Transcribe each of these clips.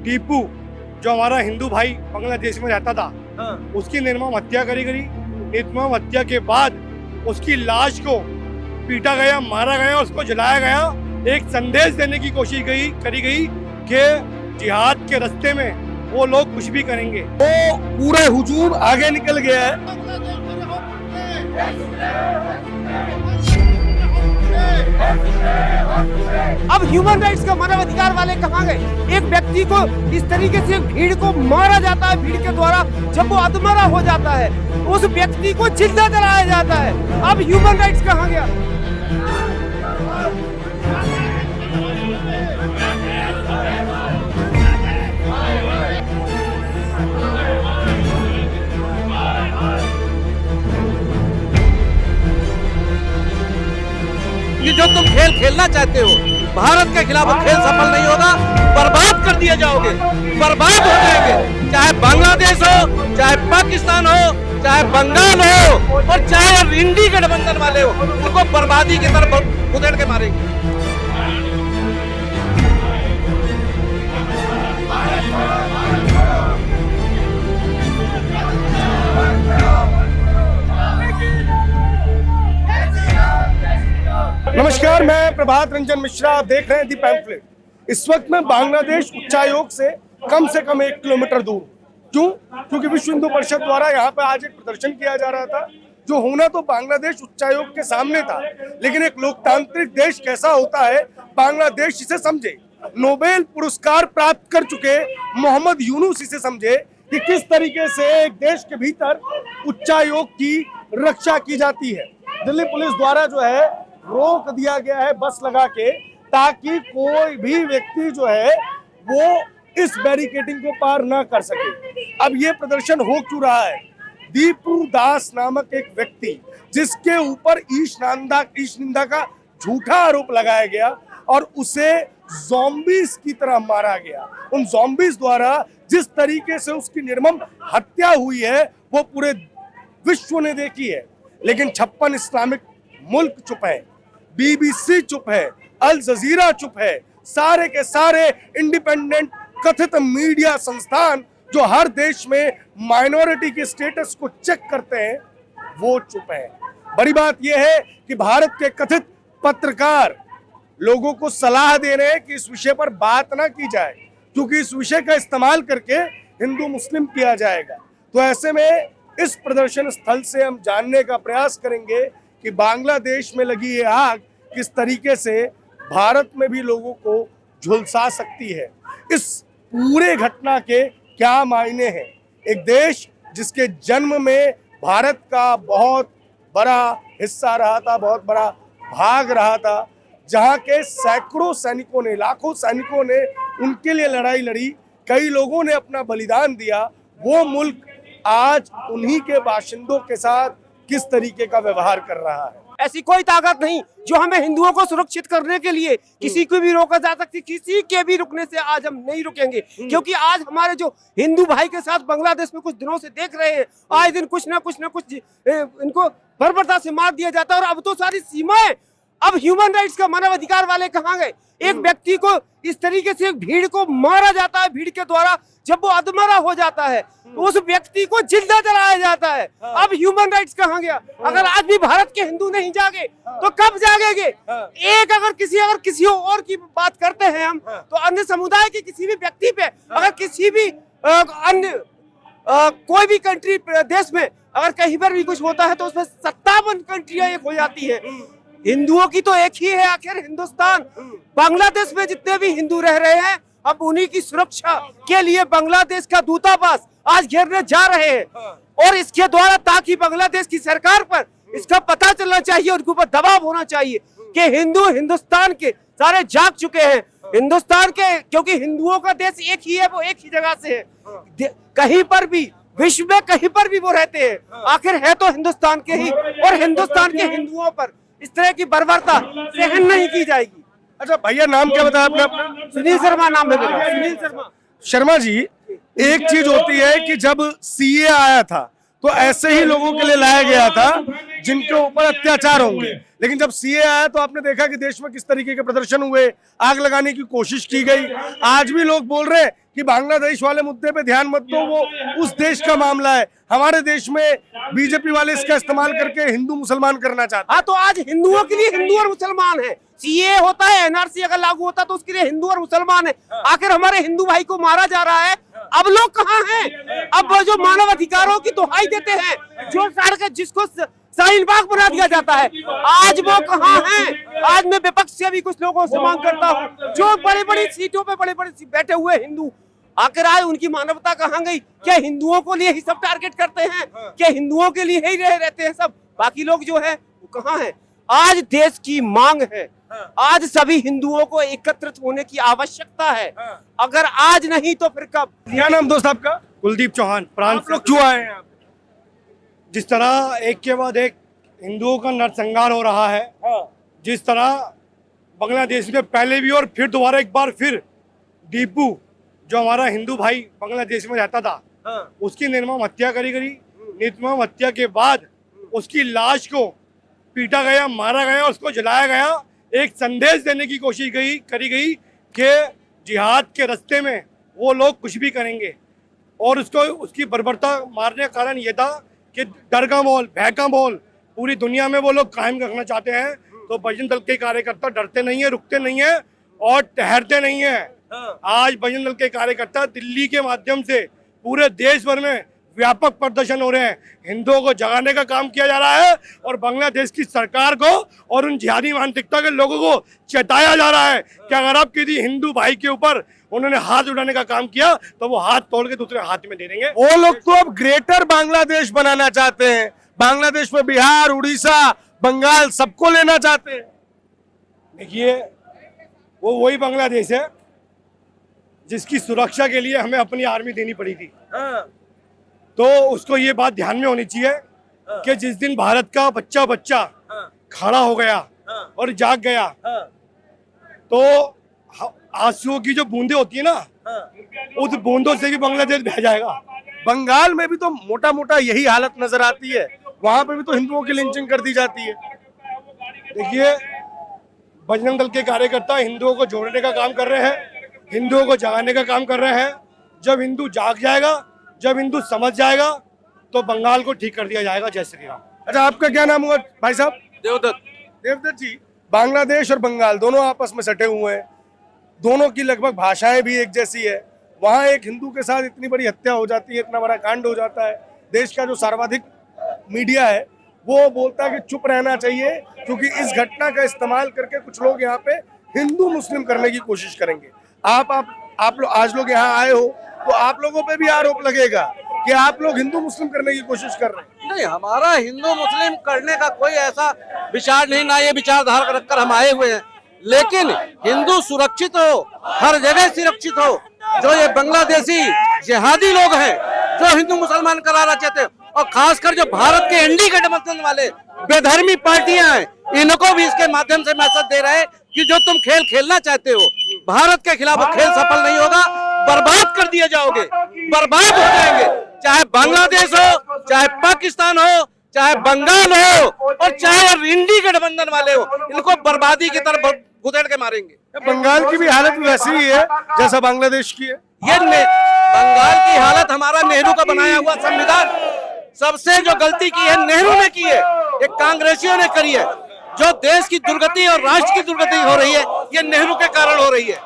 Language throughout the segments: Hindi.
टीपू जो हमारा हिंदू भाई बांग्लादेश में रहता था, उसकी निर्मम हत्या करी गई। निर्मम हत्या के बाद उसकी लाश को पीटा गया, मारा गया, उसको जलाया गया। एक संदेश देने की कोशिश करी गई कि जिहाद के रास्ते में वो लोग कुछ भी करेंगे। वो पूरे हुजूम आगे निकल गया है। अब ह्यूमन राइट्स का मानवाधिकार वाले कहाँ गए? एक व्यक्ति को इस तरीके से भीड़ को मारा जाता है, भीड़ के द्वारा जब वो अधमरा हो जाता है, उस व्यक्ति को जिंदा जलाया जाता है। अब ह्यूमन राइट्स कहाँ गया? ये जो तुम खेल खेलना चाहते हो भारत के खिलाफ, वो खेल सफल नहीं होगा, बर्बाद कर दिए जाओगे, बर्बाद हो जाएंगे। चाहे बांग्लादेश हो, चाहे पाकिस्तान हो, चाहे बंगाल हो, और चाहे इंडी गठबंधन वाले हो, उनको बर्बादी की तरफ उधेड़ के मारेंगे। नमस्कार, मैं प्रभात रंजन मिश्रा, आप देख रहे हैं दी पैम्फलेट। इस वक्त मैं बांग्लादेश उच्चायोग से कम 1 किलोमीटर दूर। क्यों? क्योंकि विश्व हिंदू परिषद द्वारा यहाँ पे आज एक प्रदर्शन किया जा रहा था, जो होना तो बांग्लादेश उच्चायोग के सामने था, लेकिन एक लोकतांत्रिक देश कैसा होता है बांग्लादेश इसे समझे। नोबेल पुरस्कार प्राप्त कर चुके मोहम्मद यूनुस इसे समझे कि किस तरीके से एक देश के भीतर उच्चायोग की रक्षा की जाती है। दिल्ली पुलिस द्वारा जो है रोक दिया गया है बस लगा के, ताकि कोई भी व्यक्ति जो है वो इस बैरिकेडिंग को पार ना कर सके। अब ये प्रदर्शन हो क्यों रहा है? दीपू दास नामक एक व्यक्ति, जिसके ऊपर ईश निंदा का झूठा आरोप लगाया गया और उसे ज़ॉम्बीज की तरह मारा गया। उन ज़ॉम्बीज द्वारा जिस तरीके से उसकी निर्मम हत्या हुई है वो पूरे विश्व ने देखी है, लेकिन 56 इस्लामिक मुल्क चुप है, बीबीसी चुप है, अल जजीरा चुप है, सारे के सारे इंडिपेंडेंट कथित मीडिया संस्थान जो हर देश में माइनॉरिटी के स्टेटस को चेक करते हैं वो चुप है। बड़ी बात यह है कि भारत के कथित पत्रकार लोगों को सलाह दे रहे हैं कि इस विषय पर बात ना की जाए, क्योंकि इस विषय का इस्तेमाल करके हिंदू मुस्लिम किया जाएगा। तो ऐसे में इस प्रदर्शन स्थल से हम जानने का प्रयास करेंगे कि बांग्लादेश में लगी ये आग किस तरीके से भारत में भी लोगों को झुलसा सकती है। इस पूरे घटना के क्या मायने हैं? एक देश जिसके जन्म में भारत का बहुत बड़ा हिस्सा रहा था, बहुत बड़ा भाग रहा था, जहां के सैकड़ों सैनिकों ने, लाखों सैनिकों ने उनके लिए लड़ाई लड़ी, कई लोगों ने अपना बलिदान दिया, वो मुल्क आज उन्हीं के बाशिंदों के साथ किस तरीके का व्यवहार कर रहा है। ऐसी कोई ताकत नहीं जो हमें हिंदुओं को सुरक्षित करने के लिए किसी को भी रोका जा सकती। किसी के भी रुकने से आज हम नहीं रुकेंगे, क्योंकि आज हमारे जो हिंदू भाई के साथ बांग्लादेश में कुछ दिनों से देख रहे हैं, आए दिन कुछ ना कुछ इनको बर्बरता से मार दिया जाता है। और अब तो सारी सीमाएं, अब ह्यूमन राइट्स का मानवाधिकार वाले कहाँ गए? एक व्यक्ति को इस तरीके से भीड़ को मारा जाता है, भीड़ के द्वारा जब वो अधमरा हो जाता है, तो उस व्यक्ति को जिंदा जलाया जाता है। अब ह्यूमन राइट्स कहाँ गया? अगर आज भी भारत के हिंदू नहीं जागे तो कब जागेंगे? एक अगर किसी और की बात करते हैं हम, तो अन्य समुदाय के किसी भी व्यक्ति पे अगर किसी भी अन्य कोई भी कंट्री देश में अगर कहीं पर भी कुछ होता है तो उसमें 57 कंट्रियां एक हो जाती है। हिंदुओं की तो एक ही है आखिर हिंदुस्तान। बांग्लादेश में जितने भी हिंदू रह रहे हैं, अब उन्हीं की सुरक्षा के लिए बांग्लादेश का दूतावास आज घेरने जा रहे हैं। और इसके द्वारा ताकि बांग्लादेश की सरकार पर इसका पता चलना चाहिए, उनके ऊपर दबाव होना चाहिए कि हिंदू हिंदुस्तान के सारे जाग चुके हैं। हिंदुस्तान के, क्योंकि हिंदुओं का देश एक ही है, वो एक ही जगह से है, कहीं पर भी विश्व में कहीं पर भी वो रहते हैं, आखिर है तो हिंदुस्तान के ही। और हिंदुस्तान के हिंदुओं पर इस तरह की बर्बरता सहन नहीं की जाएगी। अच्छा भैया, नाम क्या बताया आपने अपना? सुनील शर्मा नाम है मेरा। सुनील शर्मा जी, एक चीज होती है कि जब सीए आया था तो ऐसे ही लोगों के लिए लाया गया था जिनके ऊपर अत्याचार होंगे, लेकिन जब सीए आया तो आपने देखा कि देश में किस तरीके के प्रदर्शन हुए, आग लगाने की कोशिश की गई। आज भी लोग बोल रहे हैं कि बांग्लादेश वाले मुद्दे पे ध्यान मत दो, वो उस देश का मामला है। हमारे देश में बीजेपी वाले इसका इस्तेमाल करके हिंदू मुसलमान करना चाहते हैं। हाँ, तो आज हिंदुओं के लिए हिंदू और मुसलमान है। सीए होता है, एनआरसी अगर लागू होता तो उसके लिए हिंदू और मुसलमान है। आखिर हमारे हिंदू भाई को मारा जा रहा है, अब लोग कहाँ हैं? अब वो जो मानव अधिकारों की दुहाई देते हैं, जो सड़क जिसको शाहीन बाग बना दिया जाता है, आज वो कहाँ हैं? आज मैं विपक्ष से भी कुछ लोगों से मांग करता हूँ, जो बड़ी बड़ी सीटों पे बड़े बड़े बैठे हुए हिंदू, आखिर आज उनकी मानवता कहाँ गई? क्या हिंदुओं को लिए ही सब टारगेट करते हैं? क्या हिंदुओं के लिए ही रहते हैं सब? बाकी लोग जो है वो कहाँ है? आज देश की मांग है, आज सभी हिंदुओं को एकत्रित होने की आवश्यकता है। अगर आज नहीं तो फिर कब? क्या नाम दोस्त आपका? कुलदीप चौहान प्रांत आप लोग क्यों आए हैं यहाँ पे? जिस तरह एक के बाद एक हिंदुओं का नरसंहार हो रहा है, जिस तरह बांग्लादेश में पहले भी और फिर दोबारा एक बार फिर दीपू जो हमारा हिंदू भाई बांग्लादेश में रहता था, उसकी निर्मम हत्या करी गई। निर्मम हत्या के बाद उसकी लाश को पीटा गया, मारा गया, उसको जलाया गया। एक संदेश देने की कोशिश करी गई कि जिहाद के रास्ते में वो लोग कुछ भी करेंगे, और उसकी बर्बरता मारने का कारण ये था कि डर का माहौल, भय का माहौल पूरी दुनिया में वो लोग कायम रखना चाहते हैं। तो बजरंग दल के कार्यकर्ता डरते नहीं है, रुकते नहीं है और ठहरते नहीं है। आज बजरंग दल के कार्यकर्ता दिल्ली के माध्यम से पूरे देश भर में व्यापक प्रदर्शन हो रहे हैं। हिंदुओं को जगाने का काम किया जा रहा है और बांग्लादेश की सरकार को और उन जिहादी मानसिकता के लोगों को चेताया जा रहा है कि अगर आप किसी हिंदू भाई के ऊपर उन्होंने हाथ उठाने का काम किया तो वो हाथ तोड़ के दूसरे हाथ में दे देंगे। वो लोग तो अब ग्रेटर बांग्लादेश बनाना चाहते हैं। बांग्लादेश में बिहार, उड़ीसा, बंगाल सबको लेना चाहते हैं। देखिए, वो वही बांग्लादेश है जिसकी सुरक्षा के लिए हमें अपनी आर्मी देनी पड़ी थी। तो उसको ये बात ध्यान में होनी चाहिए कि जिस दिन भारत का बच्चा बच्चा खड़ा हो गया और जाग गया, तो आंसुओं की जो बूंदे होती है ना, उस बूंदों से भी बांग्लादेश बह जाएगा। बंगाल में भी तो मोटा मोटा यही हालत नजर आती है, वहां पे भी तो हिंदुओं की लिंचिंग कर दी जाती है। देखिए, बजरंग दल के कार्यकर्ता हिंदुओं को जोड़ने का काम कर रहे हैं, हिंदुओं को जगाने का काम कर रहे हैं। जब हिंदू जाग जाएगा, जब हिंदू समझ जाएगा, तो बंगाल को ठीक कर दिया जाएगा। जय श्री राम। अच्छा, आपका क्या नाम हुआ भाई साहब? देवदत्त। देवदत्त जी, बांग्लादेश और बंगाल दोनों आपस में सटे हुए हैं, दोनों की लगभग भाषाएं भी एक जैसी है। वहाँ एक हिंदू के साथ इतनी बड़ी हत्या हो जाती है, इतना बड़ा कांड हो जाता है। देश का जो सर्वाधिक मीडिया है वो बोलता है कि चुप रहना चाहिए, क्योंकि इस घटना का इस्तेमाल करके कुछ लोग यहाँ पे हिंदू मुस्लिम करने की कोशिश करेंगे। आप लोग आज लोग यहाँ आए हो तो आप लोगों पे भी आरोप लगेगा कि आप लोग हिंदू मुस्लिम करने की कोशिश कर रहे हैं। नहीं, हमारा हिंदू मुस्लिम करने का कोई ऐसा विचार नहीं, ना ये विचारधारा रखकर हम आए हुए हैं। लेकिन हिंदू सुरक्षित हो, हर जगह सुरक्षित हो। जो ये बांग्लादेशी जिहादी लोग हैं जो हिंदू मुसलमान कराना चाहते हैं, और खासकर जो भारत के एनडीए गठबंधन वाले बेधर्मी पार्टियां हैं, इनको भी इसके माध्यम से मैसेज दे रहे हैं कि जो तुम खेल खेलना चाहते हो, भारत के खिलाफ वो खेल सफल नहीं होगा, बर्बाद कर दिए जाओगे, बर्बाद हो जाएंगे। चाहे बांग्लादेश हो, चाहे पाकिस्तान हो, चाहे बंगाल हो, और चाहे इंडी गठबंधन वाले हो, इनको बर्बादी की तरफ गुदेड़ के मारेंगे। बंगाल की भी हालत वैसी ही है जैसा बांग्लादेश की है। ये बंगाल की हालत हमारा नेहरू का बनाया हुआ संविधान, सबसे जो गलती की है नेहरू ने की है, ये कांग्रेसियों ने करी है। जो देश की दुर्गति और राष्ट्र की दुर्गति हो रही है, ये नेहरू के कारण हो रही है।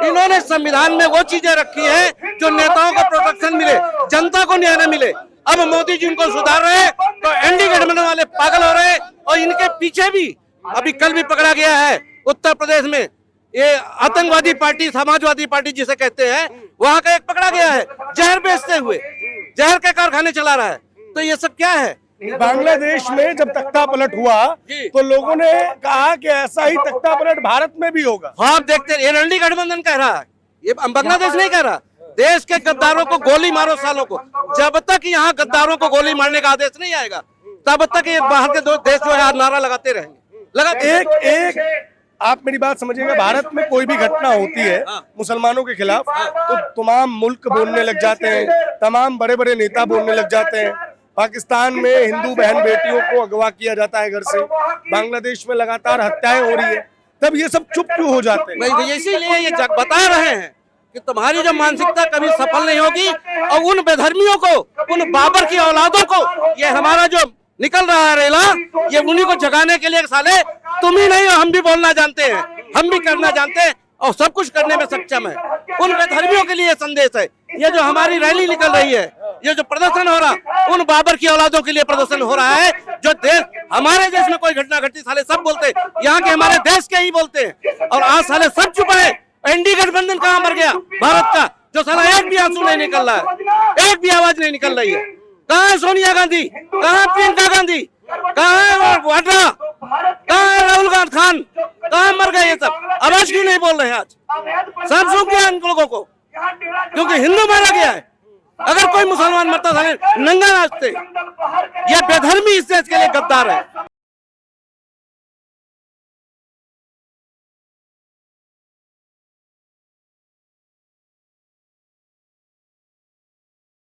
इन्होंने संविधान में वो चीजें रखी हैं जो नेताओं को प्रोटेक्शन मिले, जनता को न्याय न मिले। अब मोदी जी उनको सुधार रहे हैं तो एनडीए गठबंधन वाले पागल हो रहे हैं। और इनके पीछे भी अभी कल भी पकड़ा गया है उत्तर प्रदेश में, ये आतंकवादी पार्टी, समाजवादी पार्टी जिसे कहते हैं, वहां का एक पकड़ा गया है जहर बेचते हुए, जहर के कारखाने चला रहा है। तो ये सब क्या है? बांग्लादेश में जब तख्ता पलट हुआ तो लोगों ने कहा कि ऐसा ही तख्ता पलट भारत में भी होगा। हाँ, आप देखते हैं, एनडीए गठबंधन कह रहा है, ये बांग्लादेश नहीं कह रहा। देश के गद्दारों को गोली मारो सालों को। जब तक यहाँ गद्दारों को गोली मारने का आदेश नहीं आएगा, तब तक ये बाहर के देश जो है नारा लगाते रहेंगे। एक आप मेरी बात समझिएगा, भारत में कोई भी घटना होती है मुसलमानों के खिलाफ तो तमाम मुल्क बोलने लग जाते हैं, तमाम बड़े बड़े नेता बोलने लग जाते हैं। पाकिस्तान में हिंदू बहन बेटियों को अगवा किया जाता है घर से, बांग्लादेश में लगातार हत्याएं हो रही है, तब ये सब चुप क्यों हो जाते हैं? इसीलिए ये बता रहे हैं कि तुम्हारी जो मानसिकता कभी सफल नहीं होगी और उन बेधर्मियों को, उन बाबर की औलादों को, ये हमारा जो निकल रहा है रेला, ये उन्हीं को जगाने के लिए साले तुम ही नहीं हो, हम भी बोलना जानते हैं, हम भी करना जानते हैं और सब कुछ करने में सक्षम है। उन बेधर्मियों के लिए संदेश है। ये जो हमारी रैली निकल रही है, ये जो प्रदर्शन हो रहा, उन बाबर की औलादों के लिए प्रदर्शन हो रहा है। जो देश, हमारे देश में कोई घटना घटी साले सब बोलते हैं, यहाँ के हमारे देश के ही बोलते हैं, और आज साले सब चुप है। एनडी गठबंधन कहाँ मर गया भारत का, जो साला एक भी आंसू नहीं निकल रहा है, एक भी आवाज नहीं निकल रही है। कहाँ है सोनिया गांधी, कहाँ प्रियंका गांधी, कहाँ है वाड्रा, कहाँ है राहुल गांधी खान, कहाँ मर गए ये सब? आवाज क्यों नहीं बोल रहे हैं आज? सब सुन गया इन लोगों को, क्योंकि हिंदू मारा गया है। अगर कोई मुसलमान मरता था नंगा नाचते। ये बेधर्मी इस देश के लिए गद्दार है।